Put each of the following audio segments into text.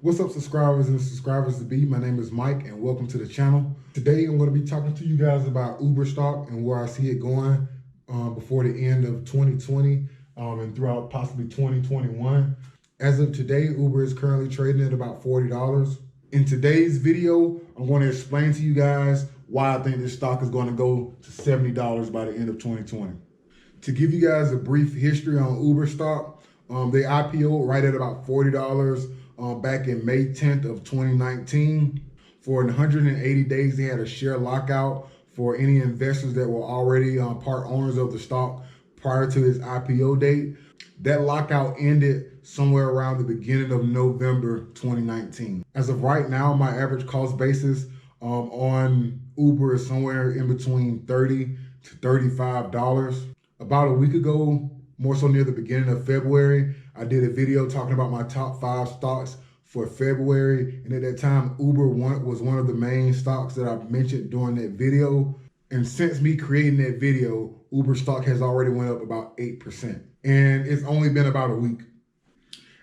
What's up, subscribers and subscribers to be? My name is Mike and welcome to the channel. Today I'm going to be talking to you guys about Uber stock and where I see it going before the end of 2020 and throughout possibly 2021. As of today, Uber is currently trading at about $40. In today's video, I'm going to explain to you guys why I think this stock is going to go to $70 by the end of 2020. To give you guys a brief history on Uber stock, they IPO'd right at about $40 back in May 10th of 2019. For 180 days, they had a share lockout for any investors that were already part owners of the stock prior to its IPO date. That lockout ended somewhere around the beginning of November 2019. As of right now, my average cost basis on Uber is somewhere in between $30 to $35. About a week ago, more so near the beginning of February, I did a video talking about my top 5 stocks for February. And at that time, Uber was one of the main stocks that I mentioned during that video. And since me creating that video, Uber stock has already went up about 8%. And it's only been about a week.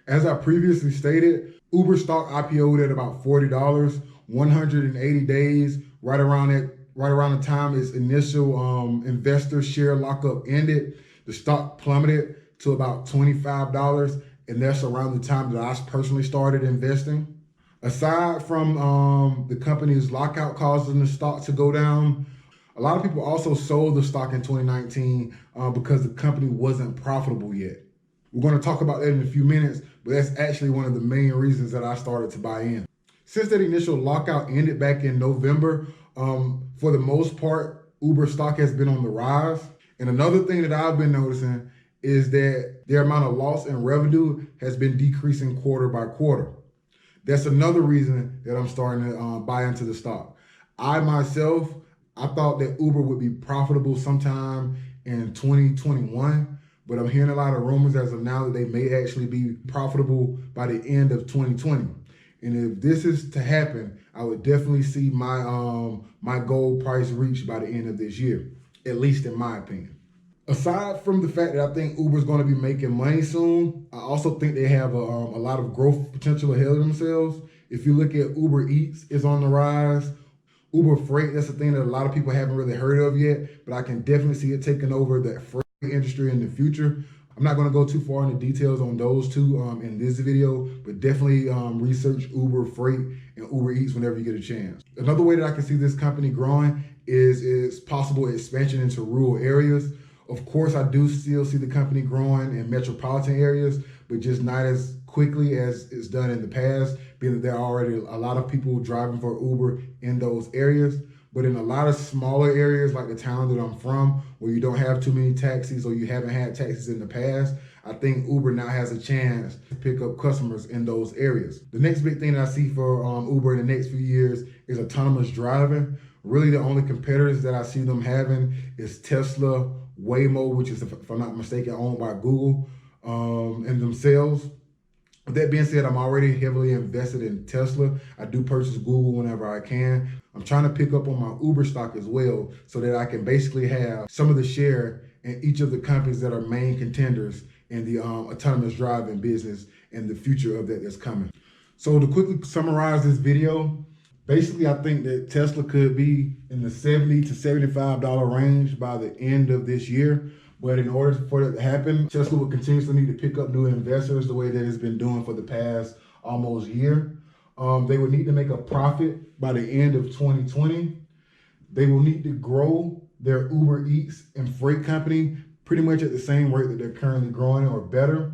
As I previously stated, Uber stock IPO'd at about $40, 180 days, right around the time its initial investor share lockup ended. The stock plummeted to about $25, and that's around the time that I personally started investing. Aside from the company's lockout causing the stock to go down, a lot of people also sold the stock in 2019 because the company wasn't profitable yet. We're going to talk about that in a few minutes, but that's actually one of the main reasons that I started to buy in. Since that initial lockout ended back in November, for the most part, Uber stock has been on the rise. And another thing that I've been noticing is that their amount of loss in revenue has been decreasing quarter by quarter. That's another reason that I'm starting to buy into the stock. I myself, I thought that Uber would be profitable sometime in 2021, but I'm hearing a lot of rumors as of now that they may actually be profitable by the end of 2020. And if this is to happen, I would definitely see my goal price reached by the end of this year, at least in my opinion. Aside from the fact that I think Uber's going to be making money soon, I also think they have a lot of growth potential ahead of themselves. If you look at Uber Eats, it's on the rise. Uber Freight, that's a thing that a lot of people haven't really heard of yet, but I can definitely see it taking over the freight industry in the future. I'm not going to go too far into details on those two in this video, but definitely research Uber Freight and Uber Eats whenever you get a chance. Another way that I can see this company growing is possible expansion into rural areas. Of course, I do still see the company growing in metropolitan areas, but just not as quickly as it's done in the past, being that there are already a lot of people driving for Uber in those areas. But in a lot of smaller areas like the town that I'm from, where you don't have too many taxis or you haven't had taxis in the past, I think Uber now has a chance to pick up customers in those areas. The next big thing that I see for Uber in the next few years is autonomous driving. Really the only competitors that I see them having is Tesla, Waymo, which is, if I'm not mistaken, owned by Google, and themselves. With that being said, I'm already heavily invested in Tesla. I do purchase Google whenever I can. I'm trying to pick up on my Uber stock as well so that I can basically have some of the share in each of the companies that are main contenders in the autonomous driving business and the future of that that's coming. So to quickly summarize this video, basically I think that Tesla could be in the $70 to $75 range by the end of this year. But in order for that to happen, Tesla will continuously need to pick up new investors the way that it's been doing for the past almost year. They will need to make a profit by the end of 2020. They will need to grow their Uber Eats and freight company pretty much at the same rate that they're currently growing or better.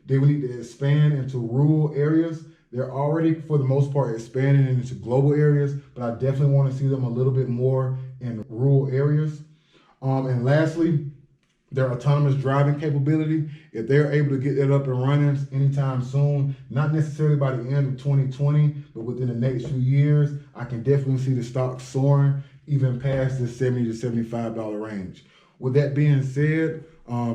They will need to expand into rural areas. They're already, for the most part, expanding into global areas, but I definitely want to see them a little bit more in rural areas. And lastly, their autonomous driving capability, if they're able to get that up and running anytime soon, not necessarily by the end of 2020, but within the next few years, I can definitely see the stock soaring even past the $70 to $75 range. With that being said,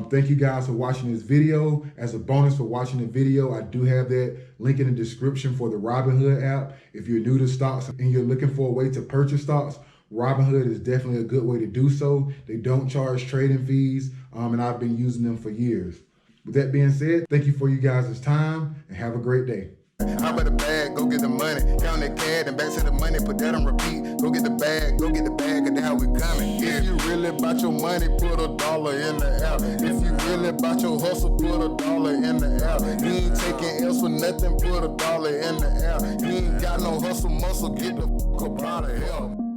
thank you guys for watching this video. As a bonus for watching the video, I do have that link in the description for the Robinhood app. If you're new to stocks and you're looking for a way to purchase stocks, Robinhood is definitely a good way to do so. They don't charge trading fees, and I've been using them for years. With that being said, thank you for you guys' time and have a great day. How about the bag, go get the money, count that cash and back to the money, put that on repeat. Go get the bag, and that's how we coming. If you really about your money, put $1 in the air. If you really about your hustle, put $1 in the air. You ain't taking else for nothing, put $1 in the air. You ain't got no hustle muscle, get the fuck up out of here.